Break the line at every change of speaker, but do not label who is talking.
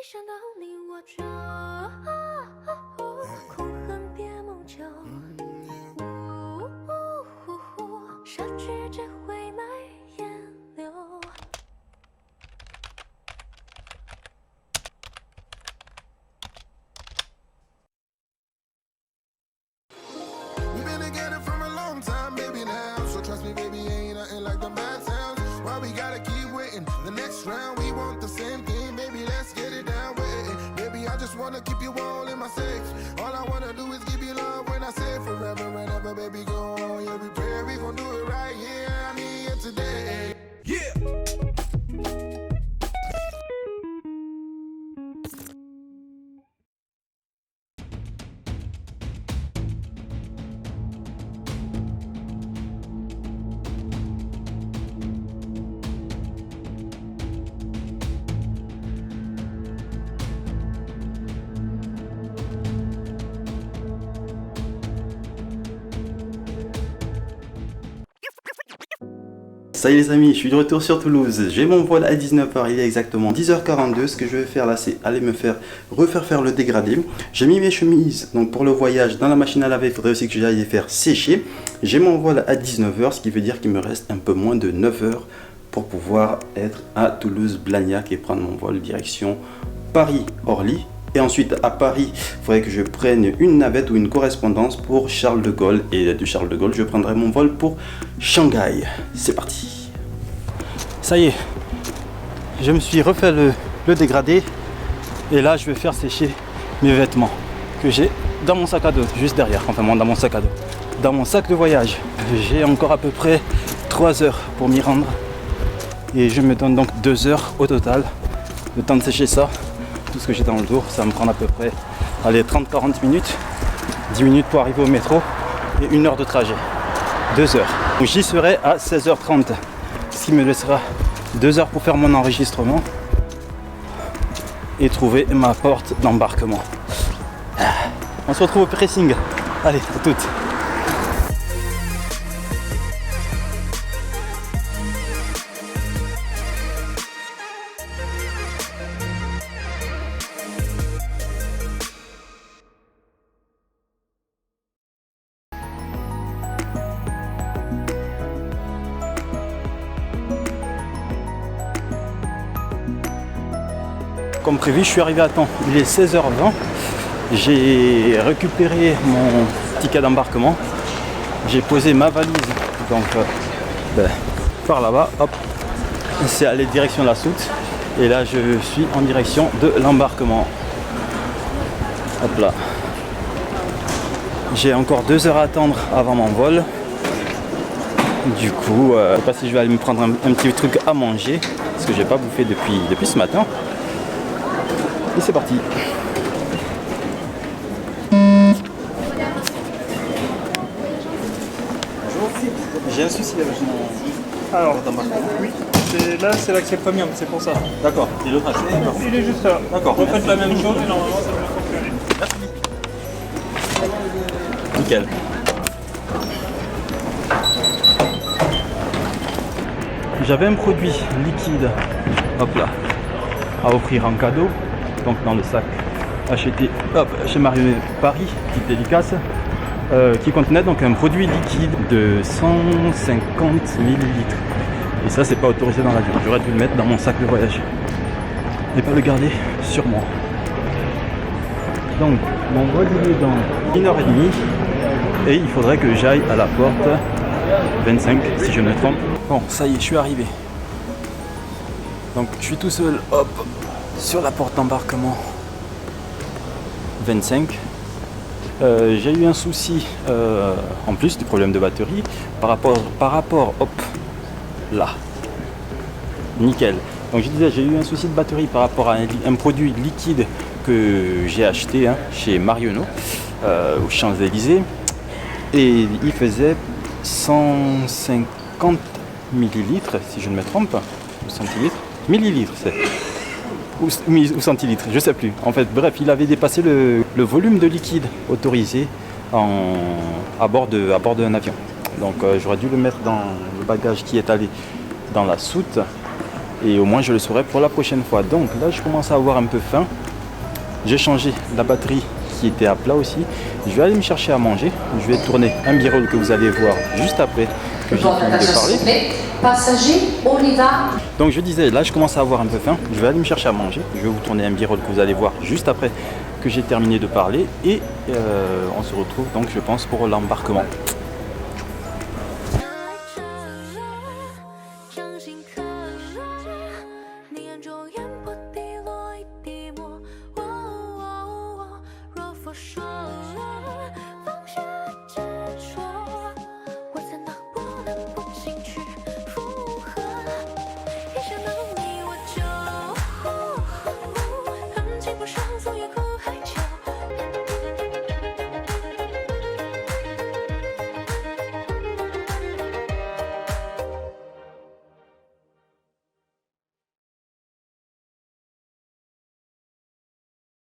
想到你我就空恨别梦久，相聚只会埋眼流。
We've been together for a long time, baby, now. So trust me, baby, ain't nothing like the bad sounds. Why we gotta keep waiting? The next round, we want the same thing, baby, let's get it down with it. Baby, I just wanna keep you all in my safe. All I wanna do is give you love when I say forever and ever, baby, go on. Yeah, we pray we gon' do it right here, I mean, yeah, today. Yeah!
Salut les amis, je suis de retour sur Toulouse. J'ai mon vol à 19h, il est exactement 10h42. Ce que je vais faire là, c'est aller me refaire le dégradé. J'ai mis mes chemises donc pour le voyage dans la machine à laver. Il faudrait aussi que j'aille les faire sécher. J'ai mon vol à 19h, ce qui veut dire qu'il me reste un peu moins de 9h pour pouvoir être à Toulouse-Blagnac et prendre mon vol direction Paris-Orly. Et ensuite à Paris, il faudrait que je prenne une navette ou une correspondance pour Charles de Gaulle. Et de Charles de Gaulle, je prendrai mon vol pour Shanghai. C'est parti. Ça y est, je me suis refait le dégradé. Et là, je vais faire sécher mes vêtements que j'ai dans mon sac à dos, juste derrière. Enfin, dans mon sac à dos. Dans mon sac de voyage. J'ai encore à peu près 3 heures pour m'y rendre. Et je me donne donc 2 heures au total. Le temps de sécher ça. Tout ce que j'ai dans le dos, ça va me prendre à peu près 30-40 minutes, 10 minutes pour arriver au métro et 1 heure de trajet, 2 heures. Donc j'y serai à 16h30, ce qui me laissera 2 heures pour faire mon enregistrement et trouver ma porte d'embarquement. On se retrouve au pressing, allez, à toutes. Comme prévu, je suis arrivé à temps. Il est 16h20. J'ai récupéré mon ticket d'embarquement. J'ai posé ma valise donc par là-bas. Hop, c'est aller direction la Soute. Et là, je suis en direction de l'embarquement. Hop là. J'ai encore 2 heures à attendre avant mon vol. Du coup, je sais pas si je vais aller me prendre un petit truc à manger parce que j'ai pas bouffé depuis ce matin. Et c'est parti. Bonjour. J'ai un souci avec mon...
Alors, oui, là c'est l'accès premium, c'est pour ça.
D'accord. Et l'autre accès, d'accord.
Il est juste là.
D'accord.
Vous faites la même chose et normalement ça devrait fonctionner.
Merci. Nickel. J'avais un produit liquide, hop là, à offrir en cadeau. Donc dans le sac acheté chez Marionnet Paris, petite dédicace, qui contenait donc un produit liquide de 150 ml. Et ça, c'est pas autorisé dans l'avion. J'aurais dû le mettre dans mon sac de voyage et pas le garder sur moi. Donc mon vol est dans 1h30 et il faudrait que j'aille à la porte 25 si je ne me trompe. Bon, ça y est, je suis arrivé. Donc je suis tout seul, hop, sur la porte d'embarquement 25. J'ai eu un souci en plus du problème de batterie par rapport hop là, nickel. Donc je disais, j'ai eu un souci de batterie par rapport à un produit liquide que j'ai acheté chez Marionnet aux Champs-Élysées et il faisait 150 millilitres si je ne me trompe, ou centilitres, millilitres c'est. Ou centilitres, je sais plus. En fait, bref, il avait dépassé le volume de liquide autorisé à bord d'un avion. Donc j'aurais dû le mettre dans le bagage qui est allé dans la soute. Et au moins je le saurai pour la prochaine fois. Donc là je commence à avoir un peu faim. J'ai changé la batterie qui était à plat aussi. Je vais aller me chercher à manger. Je vais tourner un b-roll que vous allez voir juste après que j'ai fini de parler.
Passager, on y va.
Donc je disais, là je commence à avoir un peu faim. Je vais aller me chercher à manger. Je vais vous tourner un b-roll que vous allez voir juste après que j'ai terminé de parler. Et on se retrouve donc je pense pour l'embarquement.